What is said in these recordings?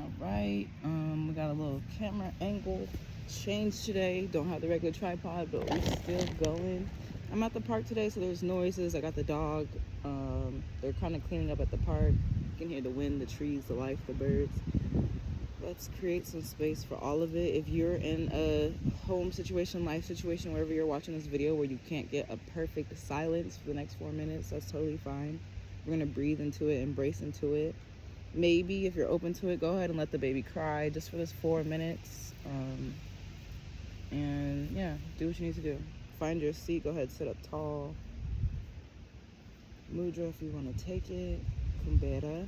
Alright, we got a little camera angle change today. Don't have the regular tripod, but we're still going. I'm at the park today, so there's noises. I got the dog. They're kind of cleaning up at the park. You can hear the wind, the trees, the life, the birds. Let's create some space for all of it. If you're in a home situation, life situation, wherever you're watching this video where you can't get a perfect silence for the next 4 minutes, that's totally fine. We're gonna breathe into it, embrace into it. Maybe if you're open to it, go ahead and let the baby cry just for this 4 minutes. And yeah, do what you need to do. Find your seat, go ahead, sit up tall. Mudra if you want to take it. Kumbera.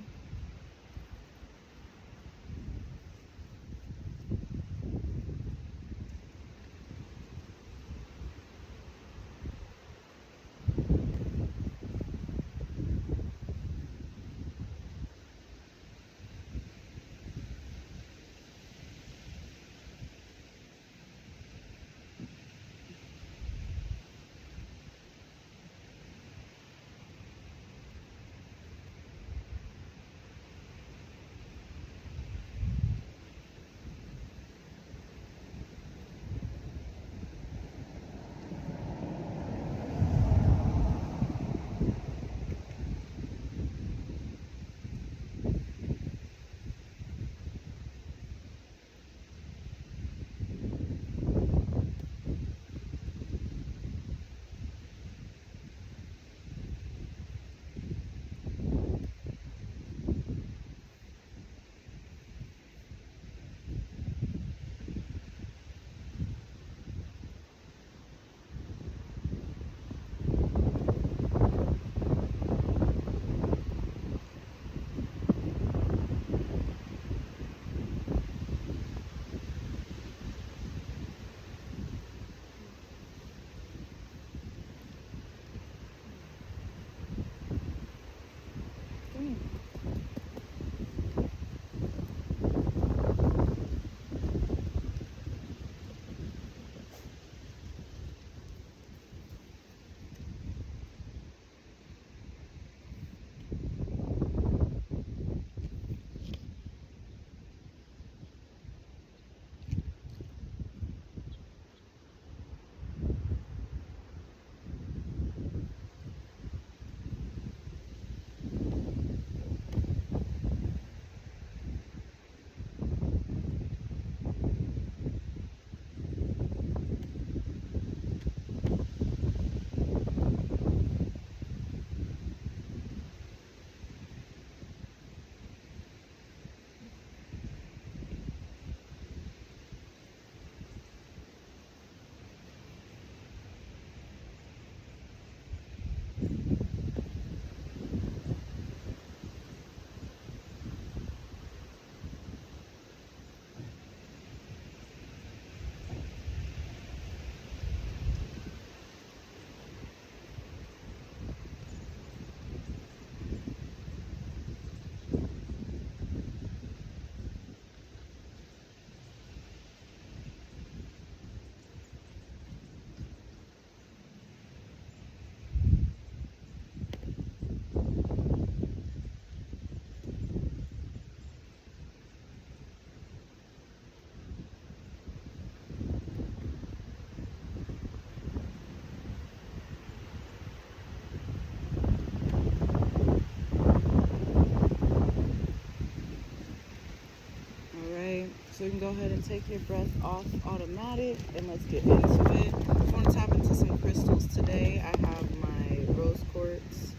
So you can go ahead and take your breath off automatic and let's get into it. I want to tap into some crystals today. I have my rose quartz.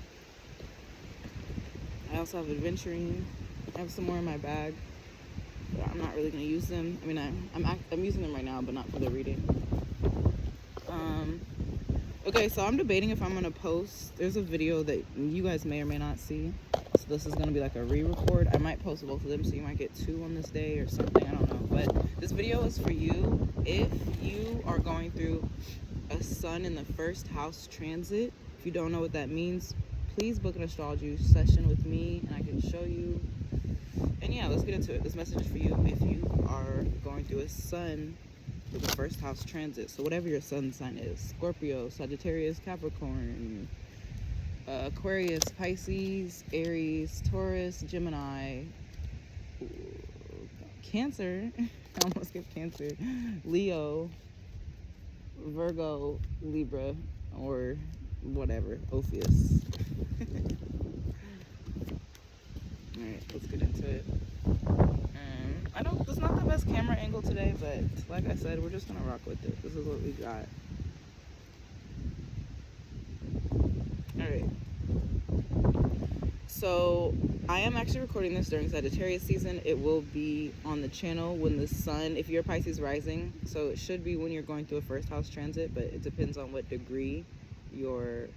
I also have aventurine. I have some more in my bag, but I'm not really going to use them. I mean, I'm using them right now, but not for the reading. Okay, so I'm debating if I'm going to post. There's a video that you guys may or may not see. So this is going to be like a re-record. I might post both of them, so you might get 2 on this day or something. I don't know. But this video is for you. If you are going through a sun in the first house transit, if you don't know what that means, please book an astrology session with me and I can show you. And yeah, let's get into it. This message is for you if you are going through a sun with the first house transit. So whatever your sun sign is, Scorpio, Sagittarius, Capricorn, Aquarius, Pisces, Aries, Taurus, Gemini, Cancer, I almost skipped Cancer, Leo, Virgo, Libra, or whatever, Ophius. Alright, let's get into it. It's not the best camera angle today, but like I said, we're just gonna rock with it. This is what we got. Alright. So, I am actually recording this during Sagittarius season. It will be on the channel when the sun, if you're Pisces rising, so it should be when you're going through a first house transit, but it depends on what degree your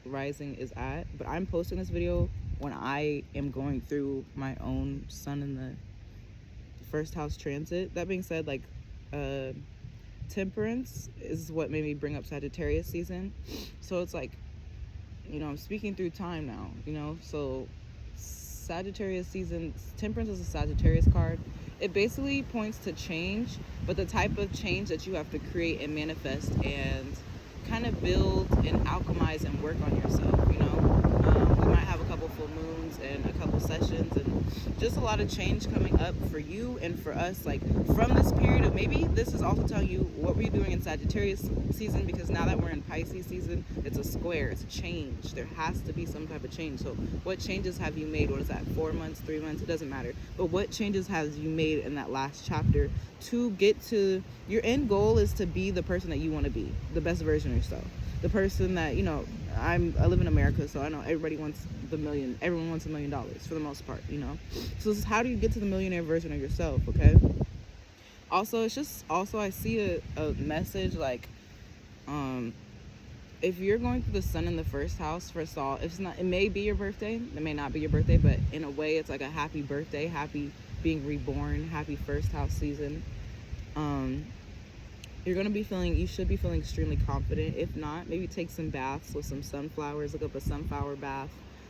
rising is at. But I'm posting this video when I am going through my own sun in the first house transit. That being said, like Temperance is what made me bring up Sagittarius season. So it's like, you know, I'm speaking through time now, you know. So Sagittarius season, Temperance is a Sagittarius card. It basically points to change, but the type of change that you have to create and manifest and kind of build and alchemize and work on yourself, you know. We might have a couple full moons and a couple sessions and just a lot of change coming up for you and for us, like from this period of, maybe this is also telling you what were you doing in Sagittarius season, because now that we're in Pisces season, it's a square, it's a change. There has to be some type of change. So what changes have you made? What is that, 4 months, 3 months? It doesn't matter. But what changes has you made in that last chapter to get to your end goal? Is to be the person that you want to be, the best version of yourself, the person that, you know, I live in America, so I know everybody wants the million. Everyone wants $1 million for the most part, you know. So this is how do you get to the millionaire version of yourself, okay? Also, it's just, also I see a message like, if you're going through the sun in the first house, first of all, if it's not, it may be your birthday, it may not be your birthday, but in a way, it's like a happy birthday, happy being reborn, happy first house season. You're going to be feeling, you should be feeling extremely confident. If not, maybe take some baths with some sunflowers. Look up a sunflower bath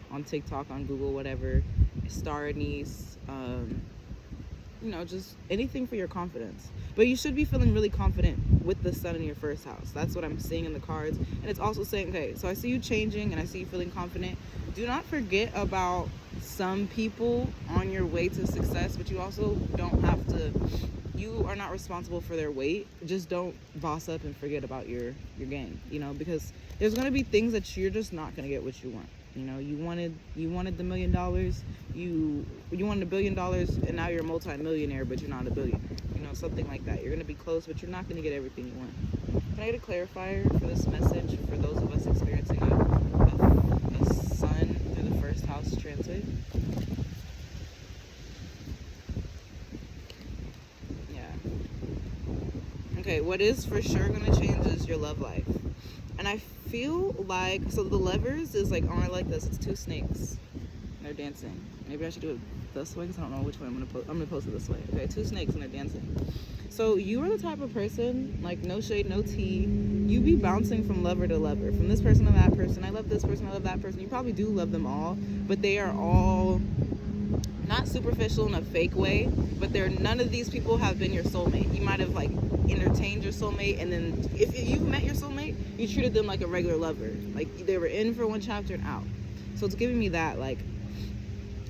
on TikTok, on Google, whatever. Star anise, you know, just anything for your confidence. But you should be feeling really confident with the sun in your first house. That's what I'm seeing in the cards. And it's also saying, okay, so I see you changing and I see you feeling confident. Do not forget about some people on your way to success, but you also don't have to, you are not responsible for their weight. Just don't boss up and forget about your gang, you know, because there's going to be things that you're just not going to get what you want. You know, you wanted the $1 million, you wanted $1 billion, and now you're a multi-millionaire, but you're not a billionaire. You know, something like that. You're going to be close, but you're not going to get everything you want. Can I get a clarifier for this message for those of us experiencing a sun through the first house transit? Okay, what is for sure going to change is your love life. And I feel like, so the levers is like, on like this, it's 2 snakes. And they're dancing. Maybe I should do it this way because I don't know which way I'm going to post. I'm going to post it this way. Okay, 2 snakes and they're dancing. So you are the type of person, like no shade, no tea. You be bouncing from lover to lover, from this person to that person. I love this person, I love that person. You probably do love them all, but they are all not superficial in a fake way, but none of these people have been your soulmate. You might have like entertained your soulmate, and then if you've met your soulmate, you treated them like a regular lover. Like they were in for one chapter and out. So it's giving me that, like,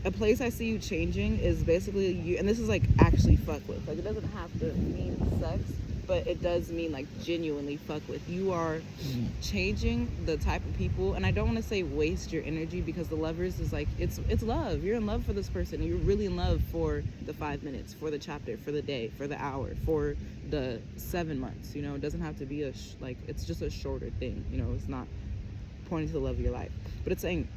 a place I see you changing is basically you, and this is like actually fuck with. Like it doesn't have to mean sex, but it does mean like genuinely fuck with. You are changing the type of people, and I don't want to say waste your energy, because the lovers is like, it's love. You're in love for this person. You're really in love for the 5 minutes, for the chapter, for the day, for the hour, for the 7 months. You know, it doesn't have to be like, it's just a shorter thing. You know, it's not pointing to the love of your life, but it's saying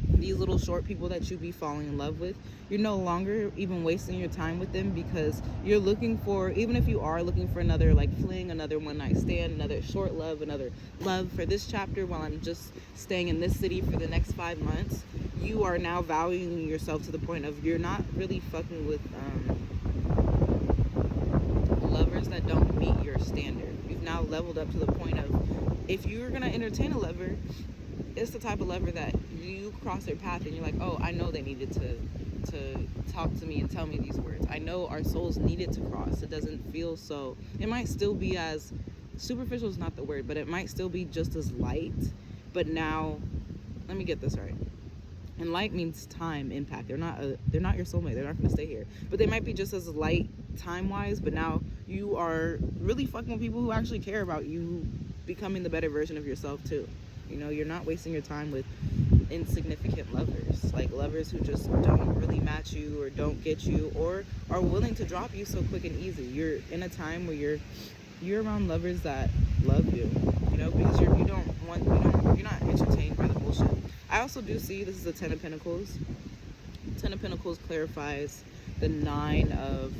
these little short people that you be falling in love with, you're no longer even wasting your time with them, because you're looking for, even if you are looking for another like fling, another one night stand, another short love, another love for this chapter while I'm just staying in this city for the next 5 months, you are now valuing yourself to the point of you're not really fucking with lovers that don't meet your standard. You've now leveled up to the point of, if you're gonna entertain a lover, it's the type of lover that you cross their path and you're like, oh, I know they needed to talk to me and tell me these words. I know our souls needed to cross. It doesn't feel so, it might still be as, superficial is not the word, but it might still be just as light. But now, let me get this right. And light means time, impact. They're not your soulmate. They're not going to stay here. But they might be just as light time-wise, but now you are really fucking with people who actually care about you becoming the better version of yourself too. You know, you're not wasting your time with insignificant lovers, like lovers who just don't really match you or don't get you or are willing to drop you so quick and easy. You're in a time where you're around lovers that love you, you know, because you're not entertained by the bullshit. I also do see this is the Ten of Pentacles. Ten of Pentacles clarifies the Nine of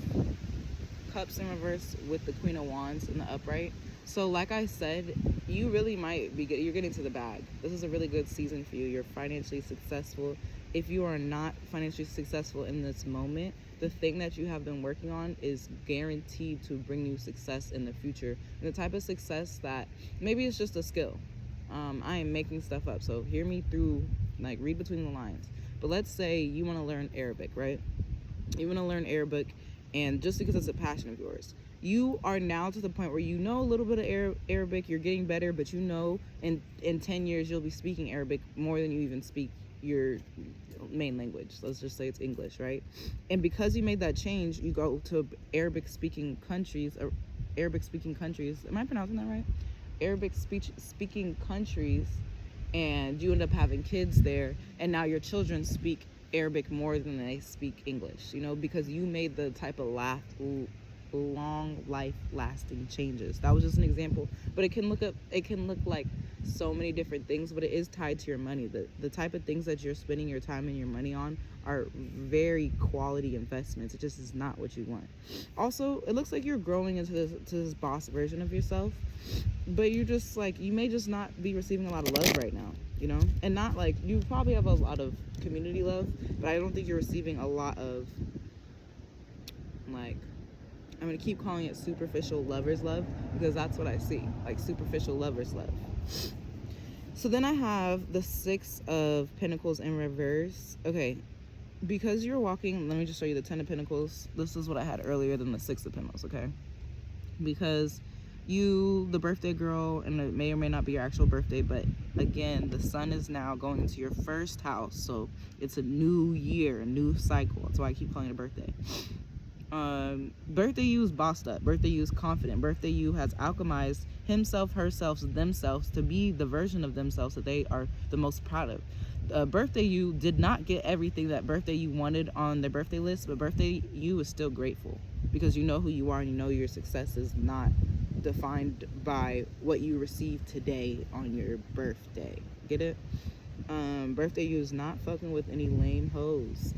Cups in reverse with the Queen of Wands in the upright. So like I said, you really might be you're getting to the bag. This is a really good season for you. You're financially successful. If you are not financially successful in this moment, the thing that you have been working on is guaranteed to bring you success in the future. And the type of success that maybe it's just a skill. I am making stuff up, so hear me through, like read between the lines. But let's say you want to learn Arabic, right? You want to learn Arabic, and just because it's a passion of yours, you are now to the point where you know a little bit of Arabic, you're getting better, but you know in 10 years you'll be speaking Arabic more than you even speak your main language. Let's just say it's English, right? And because you made that change, you go to Arabic speaking countries. Am I pronouncing that right? Arabic speaking countries, and you end up having kids there, and now your children speak Arabic more than they speak English, you know, because you made the type of long life lasting changes. That was just an example, but it can look like so many different things, but it is tied to your money. The type of things that you're spending your time and your money on are very quality investments. It just is not what you want. Also, it looks like you're growing into this boss version of yourself, but you just like, you may just not be receiving a lot of love right now, you know, and not like, you probably have a lot of community love, but I don't think you're receiving a lot of, like, I'm going to keep calling it superficial lovers love, because that's what I see, like superficial lovers love. So then I have the Six of Pentacles in reverse. Okay, because you're walking, let me just show you the Ten of Pentacles. This is what I had earlier than the Six of Pentacles, okay? Because you, the birthday girl, and it may or may not be your actual birthday, but again, the sun is now going into your first house, so it's a new year, a new cycle. That's why I keep calling it a birthday. Birthday you is bossed up. Birthday you is confident. Birthday you has alchemized himself, herself, themselves to be the version of themselves that they are the most proud of. Birthday you did not get everything that birthday you wanted on their birthday list, but birthday you is still grateful because you know who you are and you know your success is not defined by what you receive today on your birthday. Get it? Birthday you is not fucking with any lame hoes.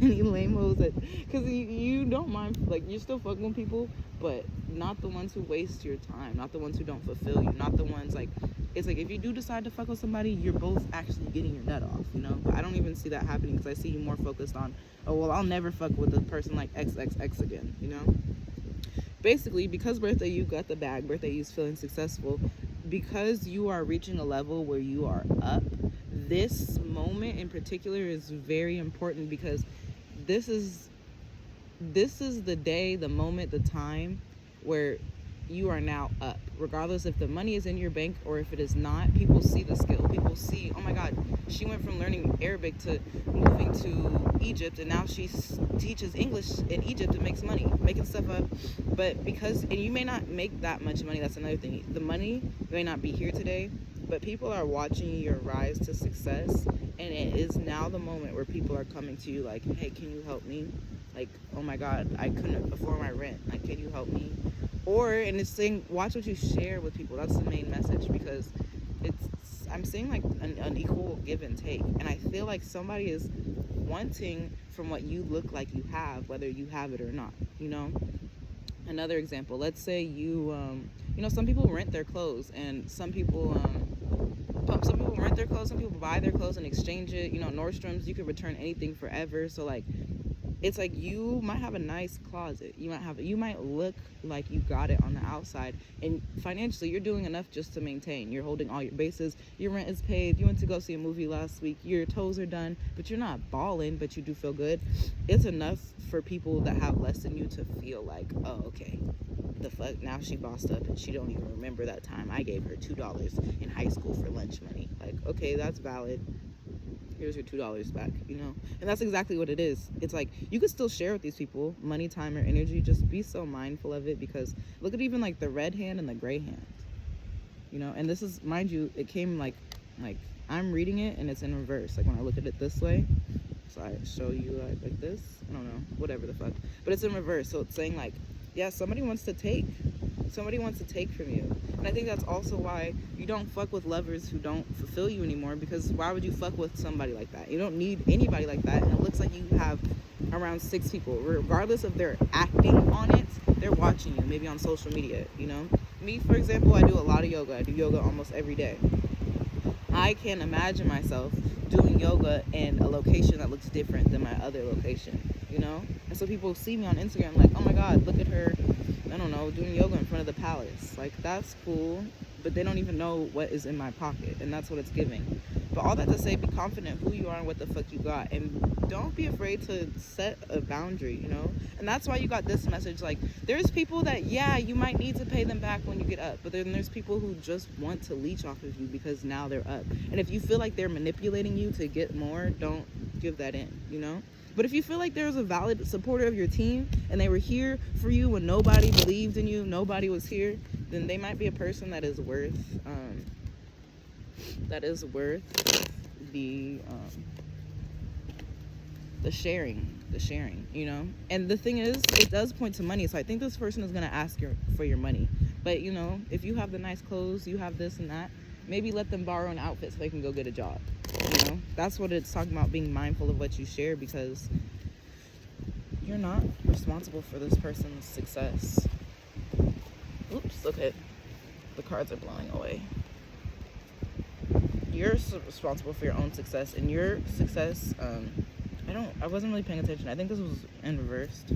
Any lame hoes that, because you don't mind, like, you're still fucking with people, but not the ones who waste your time, not the ones who don't fulfill you, not the ones, like, it's like if you do decide to fuck with somebody, you're both actually getting your nut off, you know? But I don't even see that happening, because I see you more focused on, oh, well, I'll never fuck with a person like XXX again, you know? Basically, because birthday you got the bag, birthday you's feeling successful, because you are reaching a level where you are up, this moment in particular is very important, because this is the day, the moment, the time where you are now up. Regardless if the money is in your bank or if it is not, people see the skill. People see, oh my God, she went from learning Arabic to moving to Egypt, and now she teaches English in Egypt and makes money, making stuff up. But and you may not make that much money, that's another thing. The money may not be here today, but people are watching your rise to success, and it is now the moment where people are coming to you like, hey, can you help me? Like, oh my God, I couldn't afford my rent. Like, can you help me? And it's saying, watch what you share with people. That's the main message, because I'm seeing like an equal give and take. And I feel like somebody is wanting from what you look like you have, whether you have it or not, you know? Another example, let's say you know, some people rent their clothes, and some people rent their clothes, some people buy their clothes and exchange it. You know, Nordstrom's, you could return anything forever. So like, it's like you might have a nice closet. You might look like you got it on the outside, and financially you're doing enough just to maintain. You're holding all your bases. Your rent is paid. You went to go see a movie last week. Your toes are done, but you're not balling, but you do feel good. It's enough for people that have less than you to feel like, oh, okay, the fuck, now she bossed up and she don't even remember that time I gave her $2 in high school for lunch money. Like, okay, that's valid. here's your $2 back, you know? And that's exactly what it is. It's like, you could still share with these people money, time, or energy. Just be so mindful of it, because look at even like the red hand and the gray hand, you know? And this is, mind you, it came like I'm reading it and it's in reverse. Like when I look at it this way, so I show you like this, I don't know, whatever the fuck, but it's in reverse. So it's saying like, yeah, somebody wants to take from you. And I think that's also why you don't fuck with lovers who don't fulfill you anymore, because why would you fuck with somebody like that? You don't need anybody like that. And it looks like you have around 6 people, regardless of their acting on it, they're watching you, maybe on social media, you know? Me, for example, I do a lot of yoga. I do yoga almost every day. I can't imagine myself doing yoga in a location that looks different than my other location, you know? And so people see me on Instagram like, oh my God, look at her, I don't know, doing yoga in front of the palace. Like, that's cool, but they don't even know what is in my pocket, and that's what it's giving. But all that to say, be confident who you are and what the fuck you got, and don't be afraid to set a boundary, you know? And that's why you got this message. Like, there's people that, yeah, you might need to pay them back when you get up, but then there's people who just want to leech off of you because now they're up. And if you feel like they're manipulating you to get more, don't give that in, you know? But if you feel like there's a valid supporter of your team and they were here for you when nobody believed in you, nobody was here, then they might be a person that is worth the sharing, you know? And the thing is, it does point to money, so I think this person is going to ask for your money. But, you know, if you have the nice clothes, you have this and that, maybe let them borrow an outfit so they can go get a job, you know? That's what it's talking about, being mindful of what you share, because you're not responsible for this person's success. Oops, okay, the cards are blowing away. You're responsible for your own success, and your success, I wasn't really paying attention. I think this was in reversed.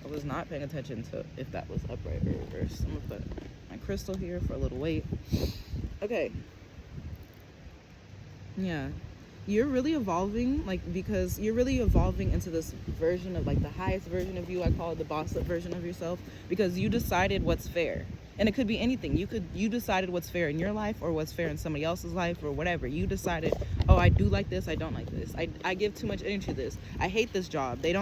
I was not paying attention to if that was upright or reversed. I'm gonna put my crystal here for a little weight. Okay. Yeah. You're really evolving, because you're really evolving into this version of, the highest version of you. I call it the boss up version of yourself, because you decided what's fair. And it could be anything. You decided what's fair in your life, or what's fair in somebody else's life, or whatever. You decided, oh, I do like this, I don't like this. I give too much energy to this. I hate this job. They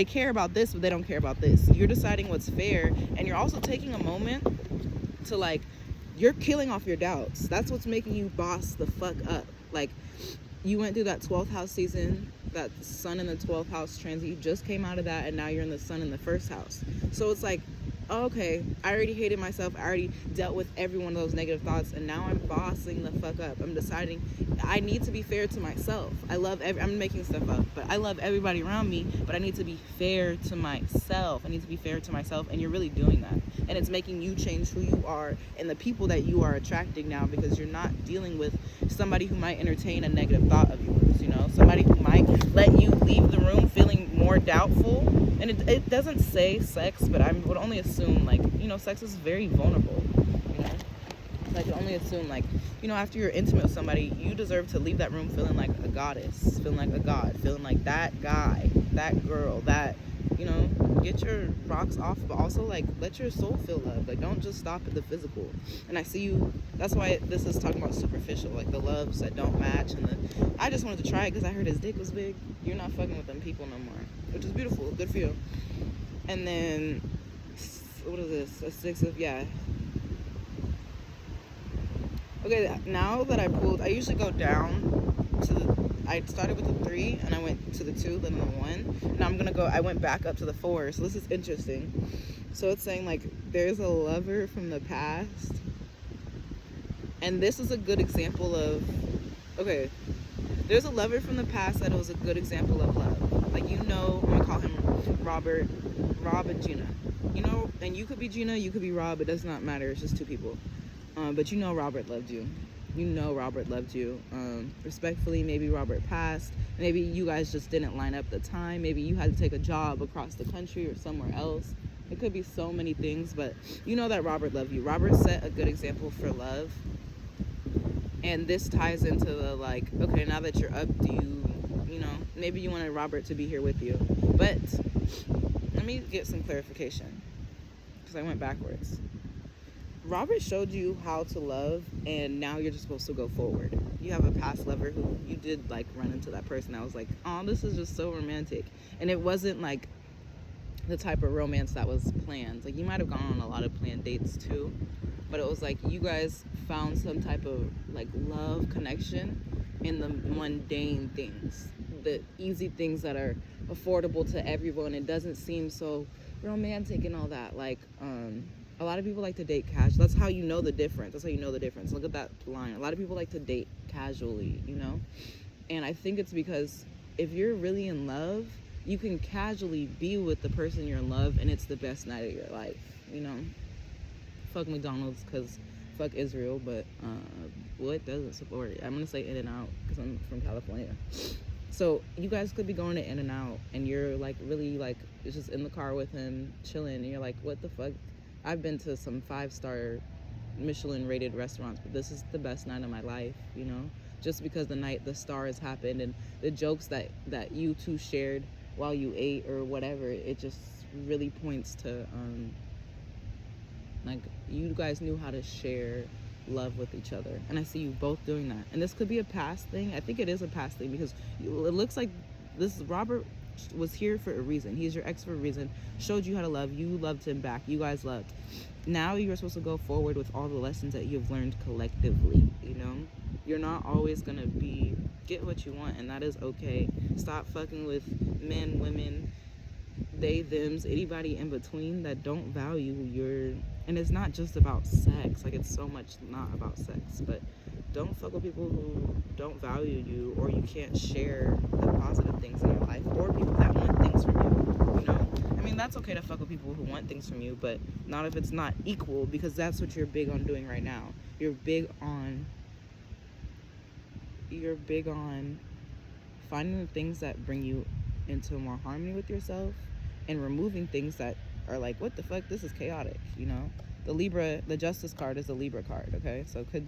care about this, but they don't care about this. You're deciding what's fair, and you're also taking a moment to, you're killing off your doubts. That's what's making you boss the fuck up. You went through that 12th house season, that sun in the 12th house transit. You just came out of that, and now you're in the sun in the 1st house. So it's like, oh, okay, I already hated myself. I already dealt with every one of those negative thoughts, and now I'm bossing the fuck up. I'm deciding I need to be fair to myself. I'm making stuff up, but I love everybody around me, but I need to be fair to myself. And you're really doing that. And it's making you change who you are and the people that you are attracting now, because you're not dealing with somebody who might entertain a negative thought of yours, you know? Somebody who might let you leave the room feeling more doubtful. And it doesn't say sex, but I would only assume, sex is very vulnerable, you know? So I could only assume, after you're intimate with somebody, you deserve to leave that room feeling like a goddess, feeling like a god, feeling like that guy, that girl, that, get your rocks off, but also, let your soul feel love. Don't just stop at the physical. And I see you, that's why this is talking about superficial, the loves that don't match, and I just wanted to try it because I heard his dick was big. You're not fucking with them people no more, which is beautiful, good for you. And then, what is this? A 6 of, yeah. Okay, now that I pulled, I usually go down to I started with the 3, and I went to the 2, then the 1. Now I went back up to the 4, so this is interesting. So it's saying, there's a lover from the past, and this is a good example of, okay, there's a lover from the past that was a good example of love. I'm gonna call him Rob and Gina. And you could be Gina, you could be Rob, it does not matter, it's just 2 people. But Robert loved you. Robert loved you. Respectfully, maybe Robert passed. Maybe you guys just didn't line up the time. Maybe you had to take a job across the country or somewhere else. It could be so many things, but that Robert loved you. Robert set a good example for love. And this ties into the, okay, now that you're up, do you, maybe you wanted Robert to be here with you. But let me get some clarification, because I went backwards. Robert showed you how to love, and now you're just supposed to go forward. You have a past lover who you did like run into that person. I was like, oh, this is just so romantic. And it wasn't like the type of romance that was planned. Like, you might have gone on a lot of planned dates too, but it was like you guys found some type of like love connection in the mundane things, the easy things that are affordable to everyone. It doesn't seem so romantic and all that. Like, a lot of people like to date casual. That's how you know the difference. That's how you know the difference. Look at that line. A lot of people like to date casually, you know? And I think it's because if you're really in love, you can casually be with the person you're in love, and it's the best night of your life, you know? Fuck McDonald's, because fuck Israel, but what doesn't support it? I'm going to say In-N-Out because I'm from California. So you guys could be going to In-N-Out, and you're like really like, it's just in the car with him, chilling, and you're like, what the fuck? I've been to some 5-star Michelin rated restaurants, but this is the best night of my life, you know? Just because the night the stars happened and the jokes that you two shared while you ate or whatever, it just really points to like you guys knew how to share love with each other, and I see you both doing that. And this could be a past thing. I think it is a past thing, because it looks like this Robert was here for a reason. He's your ex for a reason. Showed you how to love. You loved him back. You guys loved. Now you're supposed to go forward with all the lessons that you've learned collectively, you know? You're not always gonna get what you want, and that is okay. Stop fucking with men, women, they, thems, anybody in between that don't value your, and it's not just about sex. Like, it's so much not about sex, but don't fuck with people who don't value you, or you can't share the positive things in your life, or people that want things from you, you know? I mean, that's okay to fuck with people who want things from you, but not if it's not equal, because that's what you're big on doing right now. You're big on finding the things that bring you into more harmony with yourself, and removing things that are like, what the fuck, this is chaotic, you know? The Justice card is a Libra card, okay? So you could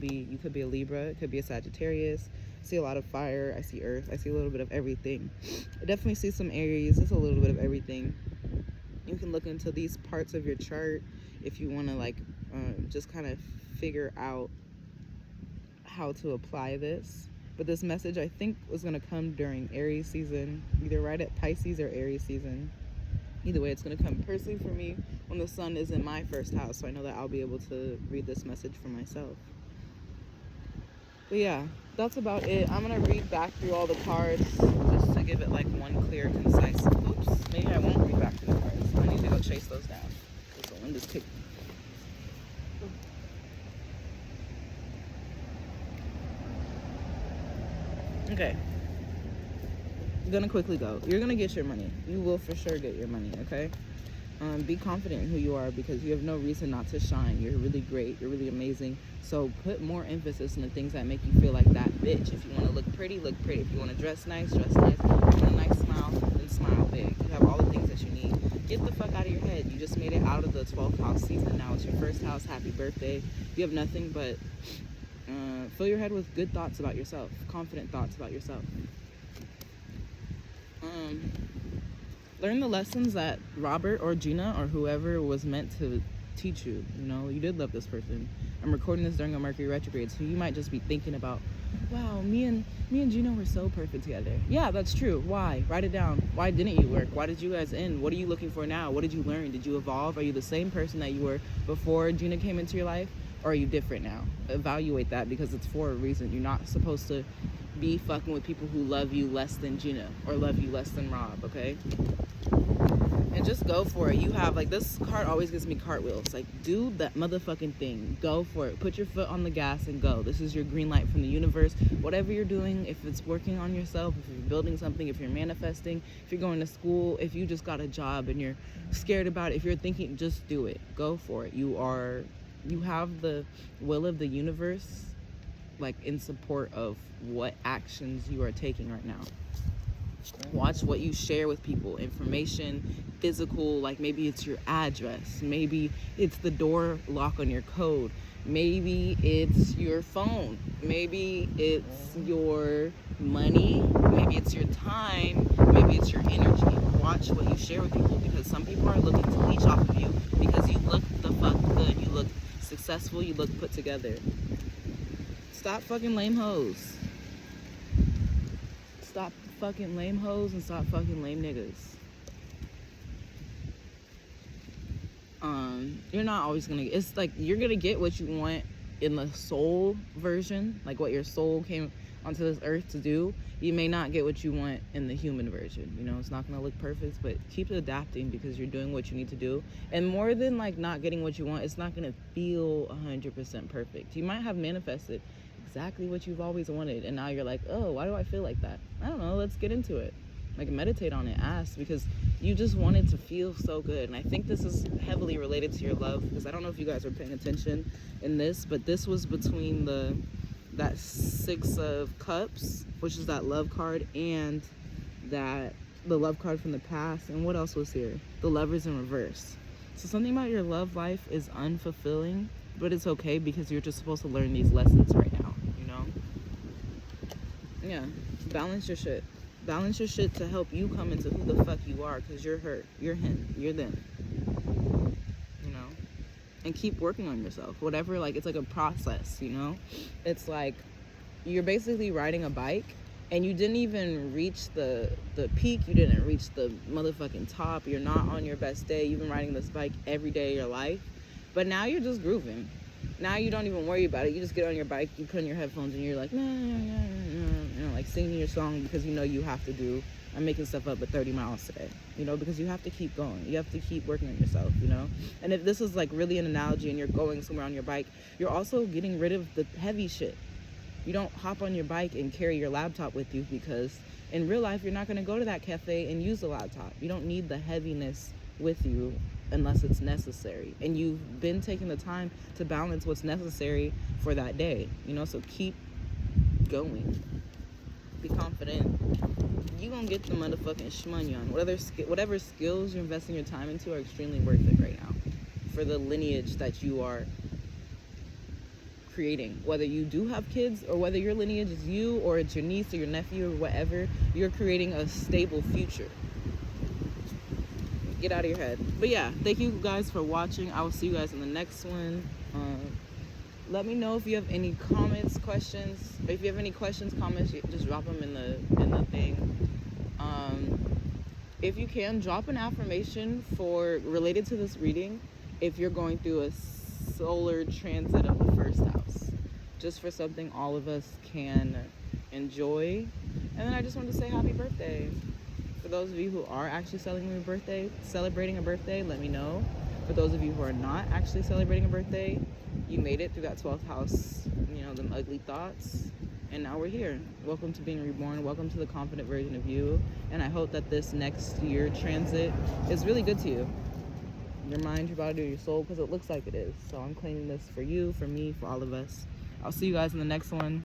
be a Libra, it could be a Sagittarius. I see a lot of fire, I see earth, I see a little bit of everything. I definitely see some Aries, it's a little bit of everything. You can look into these parts of your chart if you want to like just kind of figure out how to apply this. But this message, I think, was going to come during Aries season, either right at Pisces or Aries season. Either way, it's going to come personally for me when the sun is in my first house, so I know that I'll be able to read this message for myself. But yeah, that's about it. I'm going to read back through all the cards just to give it like one clear, concise. Oops, maybe I won't read back through the cards. I need to go chase those down because the wind is kicking. Okay. I'm gonna quickly go. You're gonna get your money. You will for sure get your money, okay? Be confident in who you are, because you have no reason not to shine. You're really great. You're really amazing. So put more emphasis on the things that make you feel like that bitch. If you want to look pretty, look pretty. If you want to dress nice, dress nice. If you want a nice smile, then smile big. You have all the things that you need. Get the fuck out of your head. You just made it out of the 12th house season. Now it's your first house. Happy birthday. You have nothing but fill your head with good thoughts about yourself. Confident thoughts about yourself. Learn the lessons that Robert or Gina or whoever was meant to teach you. You know, you did love this person. I'm recording this during a Mercury retrograde, so you might just be thinking about, wow, me and Gina were so perfect together. Yeah, that's true. Why? Write it down. Why didn't you work? Why did you guys end? What are you looking for now? What did you learn? Did you evolve? Are you the same person that you were before Gina came into your life? Or are you different now? Evaluate that, because it's for a reason. You're not supposed to be fucking with people who love you less than Gina or love you less than Rob, okay? And just go for it. You have, like, this card always gives me cartwheels. Like, do that motherfucking thing. Go for it. Put your foot on the gas and go. This is your green light from the universe. Whatever you're doing, if it's working on yourself, if you're building something, if you're manifesting, if you're going to school, if you just got a job and you're scared about it, if you're thinking, just do it. Go for it. You have the will of the universe, like, in support of what actions you are taking right now. Watch what you share with people. Information, physical, like maybe it's your address, maybe it's the door lock on your code, maybe it's your phone, maybe it's your money, maybe it's your time, maybe it's your energy. Watch what you share with people, because some people are looking to leech off of you because you look the fuck good, you look successful, you look put together. Stop fucking lame hoes. Stop fucking lame hoes and stop fucking lame niggas. You're not always gonna, it's like, you're gonna get what you want in the soul version, like what your soul came onto this earth to do. You may not get what you want in the human version. You know, it's not gonna look perfect, but keep adapting because you're doing what you need to do. And more than like not getting what you want, it's not gonna feel 100% perfect. You might have manifested exactly what you've always wanted, and now you're like, oh, why do I feel like that? I don't know, let's get into it. Like, meditate on it, ask, because you just want it to feel so good. And I think this is heavily related to your love, because I don't know if you guys are paying attention in this, but this was between that 6 of Cups, which is that love card, and the love card from the past. And what else was here? The Lovers in reverse. So something about your love life is unfulfilling, but it's okay because you're just supposed to learn these lessons right now, you know? Yeah, balance your shit. Balance your shit to help you come into who the fuck you are, because you're her, you're him, you're them, you know? And keep working on yourself. Whatever, like, it's like a process, you know? It's like you're basically riding a bike and you didn't even reach the peak, you didn't reach the motherfucking top, you're not on your best day, you've been riding this bike every day of your life, but now you're just grooving. Now you don't even worry about it. You just get on your bike, you put in your headphones, and you're like, nah, you know, like singing your song because you know you have to do. I'm making stuff up, but 30 miles today, you know, because you have to keep going. You have to keep working on yourself, you know. And if this is like really an analogy and you're going somewhere on your bike, you're also getting rid of the heavy shit. You don't hop on your bike and carry your laptop with you, because in real life, you're not going to go to that cafe and use the laptop. You don't need the heaviness with you unless it's necessary, and you've been taking the time to balance what's necessary for that day, you know. So keep going, be confident. You gonna get the motherfucking shmoney on. Whatever skills you're investing your time into are extremely worth it right now for the lineage that you are creating. Whether you do have kids or whether your lineage is you or it's your niece or your nephew or whatever, you're creating a stable future. Get out of your head. But yeah, thank you guys for watching. I will see you guys in the next one. Let me know if you have any comments, questions. If you have any questions, comments, just drop them in the thing. If you can, drop an affirmation related to this reading if you're going through a solar transit of the first house, just for something all of us can enjoy. And then I just wanted to say happy birthday. For those of you who are actually celebrating a birthday, let me know. For those of you who are not actually celebrating a birthday, you made it through that 12th house, you know, them ugly thoughts, and now we're here. Welcome to being reborn. Welcome to the confident version of you. And I hope that this next year transit is really good to you. Your mind, your body, your soul, because it looks like it is. So I'm claiming this for you, for me, for all of us. I'll see you guys in the next one.